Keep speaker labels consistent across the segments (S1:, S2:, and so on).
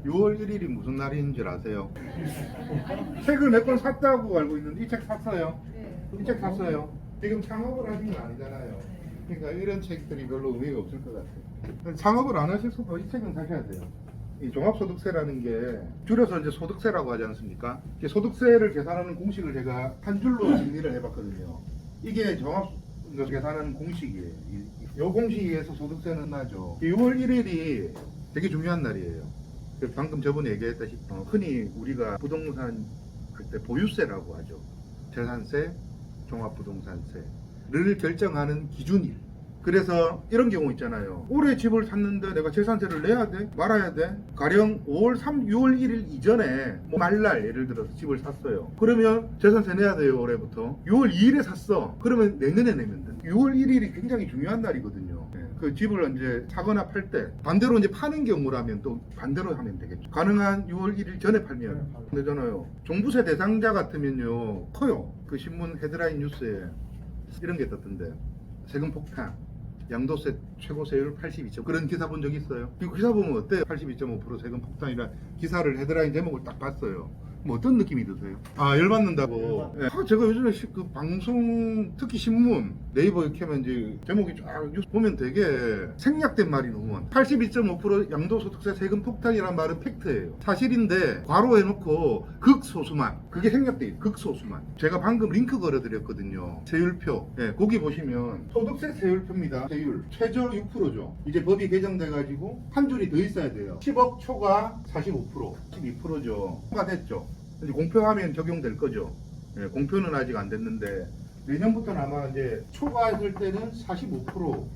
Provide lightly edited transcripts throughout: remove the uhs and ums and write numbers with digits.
S1: 6월 1일이 무슨 날인 줄 아세요? 책을 몇 권 샀다고 알고 있는데 이 책 샀어요?
S2: 네.
S1: 이 책 샀어요? 지금 창업을 하신 건 아니잖아요. 그러니까 이런 책들이 별로 의미가 없을 것 같아요. 창업을 안 하실 수도 이 책은 사셔야 돼요. 이 종합소득세라는 게 줄여서 이제 소득세라고 하지 않습니까? 이게 소득세를 계산하는 공식을 제가 한 줄로 정리를 해봤거든요. 이게 종합소득 계산하는 공식이에요. 이 공식에 의해서 소득세는 나죠. 6월 1일이 되게 중요한 날이에요. 방금 저번에 얘기했다시피 흔히 우리가 부동산 그때 보유세라고 하죠. 재산세, 종합부동산세를 결정하는 기준일. 그래서 이런 경우 있잖아요. 올해 집을 샀는데 내가 재산세를 내야 돼? 말아야 돼? 가령 6월 1일 이전에 뭐 말날 예를 들어서 집을 샀어요. 그러면 재산세 내야 돼요. 올해부터. 6월 2일에 샀어. 그러면 내년에 내면 돼. 6월 1일이 굉장히 중요한 날이거든요. 그 집을 이제 사거나 팔 때 반대로 이제 파는 경우라면 또 반대로 하면 되겠죠. 가능한 6월 1일 전에 팔면 되잖아요. 종부세 대상자 같으면요 커요. 그 신문 헤드라인 뉴스에 이런 게 떴던데 세금 폭탄, 양도세 최고 세율 82.5 그런 기사 본 적 있어요? 그 기사 보면 어때요? 82.5% 세금 폭탄이란 기사를 헤드라인 제목을 딱 봤어요. 뭐 어떤 느낌이 드세요? 아 열받는다고. 네. 제가 요즘에 그 방송 특히 신문 네이버에 켜면 이제 제목이 쫙 뉴스 보면 되게 생략된 말이 너무 많아. 82.5% 양도소득세 세금 폭탄이란 말은 팩트예요. 사실인데 괄호해놓고 극소수만 그게 생략돼 있어요. 극소수만. 제가 방금 링크 걸어드렸거든요. 세율표. 네, 거기 보시면 소득세 세율표입니다. 세율 최저 6%죠. 이제 법이 개정돼가지고 한 줄이 더 있어야 돼요. 10억 초과 45%, 12%죠. 통과됐죠. 이제 공표하면 적용될 거죠. 예, 공표는 아직 안 됐는데 내년부터는 아마 이제 초과했을 때는 45%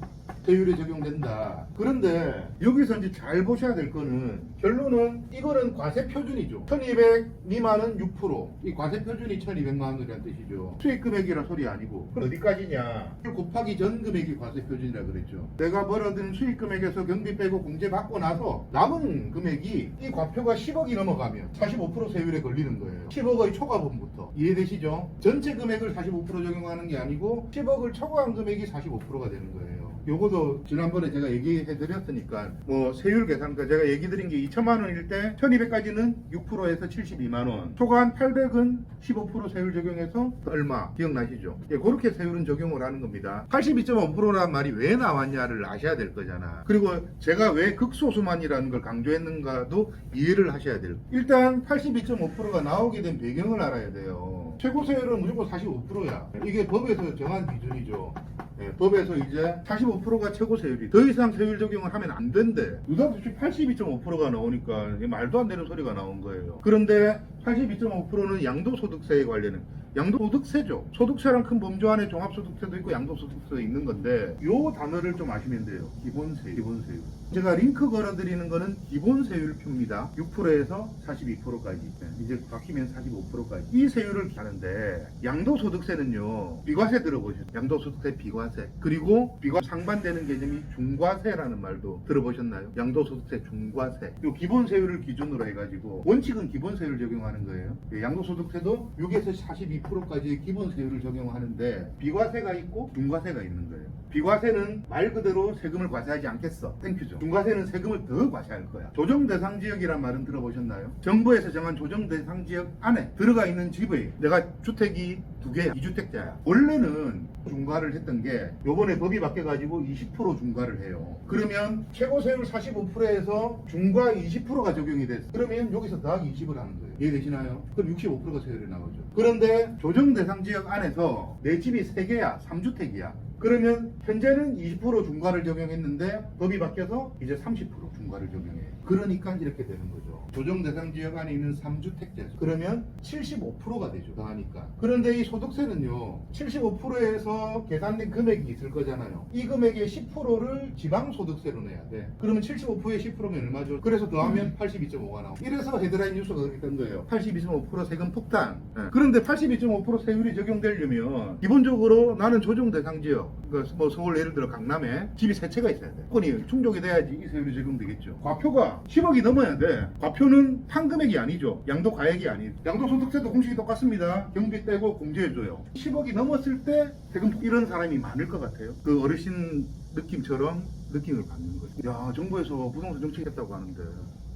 S1: 세율이 적용된다. 그런데 여기서 이제 잘 보셔야 될 거는 결론은 이거는 과세 표준이죠. 1200 미만은 6%. 이 과세 표준이 1200만 원이라는 뜻이죠. 수익 금액이라 소리 아니고. 그럼 어디까지냐? 곱하기 전 금액이 과세 표준이라 그랬죠. 내가 벌어들인 수익 금액에서 경비 빼고 공제 받고 나서 남은 금액이 이 과표가 10억이 넘어가면 45% 세율에 걸리는 거예요. 10억의 초과분부터. 이해되시죠? 전체 금액을 45% 적용하는 게 아니고 10억을 초과한 금액이 45%가 되는 거예요. 요거도 지난번에 제가 얘기해 드렸으니까 뭐 세율 계산 제가 얘기 드린 게 2천만 원일 때 1200까지는 6%에서 72만 원 초과한 800은 15% 세율 적용해서 얼마 기억나시죠? 예, 그렇게 세율은 적용을 하는 겁니다. 82.5%라는 말이 왜 나왔냐를 아셔야 될 거잖아. 그리고 제가 왜 극소수만이라는 걸 강조했는가도 이해를 하셔야 돼요. 일단 82.5%가 나오게 된 배경을 알아야 돼요. 최고 세율은 무조건 45%야. 이게 법에서 정한 기준이죠. 네, 법에서 이제 45%가 최고 세율이 더 이상 세율 적용을 하면 안 된대. 느닷없이 82.5%가 나오니까 말도 안 되는 소리가 나온 거예요. 그런데 82.5%는 양도소득세에 관련된 양도소득세죠. 소득세랑 큰 범주 안에 종합소득세도 있고 양도소득세도 있는 건데 요 단어를 좀 아시면 돼요. 기본세율. 제가 링크 걸어드리는 거는 기본세율표입니다. 6%에서 42%까지. 이제 바뀌면 45%까지. 이 세율을 하는데 양도소득세는요. 비과세 들어보셨죠? 양도소득세 비과세. 그리고 비과 상반되는 개념이 중과세라는 말도 들어보셨나요? 양도소득세 중과세. 요 기본세율을 기준으로 해가지고 원칙은 기본세율을 적용하는 거예요. 양도소득세도 6에서 42%까지의 기본세율을 적용하는데 비과세가 있고 중과세가 있는 거예요. 비과세는 말 그대로 세금을 과세하지 않겠어. 땡큐죠. 중과세는 세금을 더 과세할 거야. 조정대상지역이란 말은 들어보셨나요? 정부에서 정한 조정대상지역 안에 들어가 있는 집의 내가 주택이 2개야. 2주택자야. 원래는 중과를 했던 게 요번에 법이 바뀌어가지고 20% 중과를 해요. 그러면 최고세율 45%에서 중과 20%가 적용이 됐어. 그러면 여기서 더하기 20을 하는 거예요. 이해되시나요? 그럼 65%가 세율이 나오죠. 그런데 조정대상지역 안에서 내 집이 3개야. 3주택이야. 그러면 현재는 20% 중과를 적용했는데 법이 바뀌어서 이제 30% 중과를 적용해요. 그러니까 이렇게 되는 거죠. 조정대상 지역 안에 있는 3주택자죠. 그러면 75%가 되죠. 더하니까. 그런데 이 소득세는요. 75%에서 계산된 금액이 있을 거잖아요. 이 금액의 10%를 지방소득세로 내야 돼. 그러면 75%의 10%면 얼마죠? 그래서 더하면 82.5가 나오고. 이래서 헤드라인 뉴스가 그렇게 된 거예요. 82.5% 세금 폭탄. 그런데 82.5% 세율이 적용되려면 기본적으로 나는 조정대상 지역 그러니까 뭐 서울 예를 들어 강남에 집이 3채가 있어야 돼. 조건이 충족이 돼야지 이 세율이 적용되겠죠. 과표가 10억이 넘어야 돼. 과표는 판금액이 아니죠. 양도과액이 아니죠. 양도소득세도 공식이 똑같습니다. 경비 떼고 공제해줘요. 10억이 넘었을 때 세금 이런 사람이 많을 것 같아요. 그 어르신 느낌처럼 느낌을 받는 거죠. 야, 정부에서 부동산 정책했다고 하는데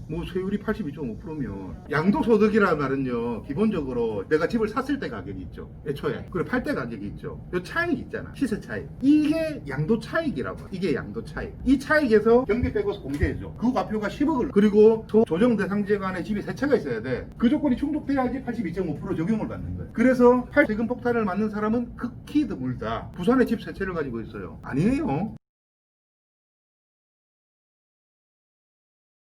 S1: 뭐 세율이 82.5%면 양도소득이라는 말은요 기본적으로 내가 집을 샀을 때 가격이 있죠 애초에 그리고 팔 때 가격이 있죠 요 차익 있잖아 시세 차익 이게 양도 차익이라고 이게 양도 차익 이 차익에서 경비 빼고서 공제해줘 그 과표가 10억을 그리고 조정 대상지역 안에 집이 세 채가 있어야 돼그 조건이 충족돼야지 82.5% 적용을 받는 거예요 그래서 세금 폭탄을 맞는 사람은 극히 드물다 부산에 집 세 채를 가지고 있어요 아니에요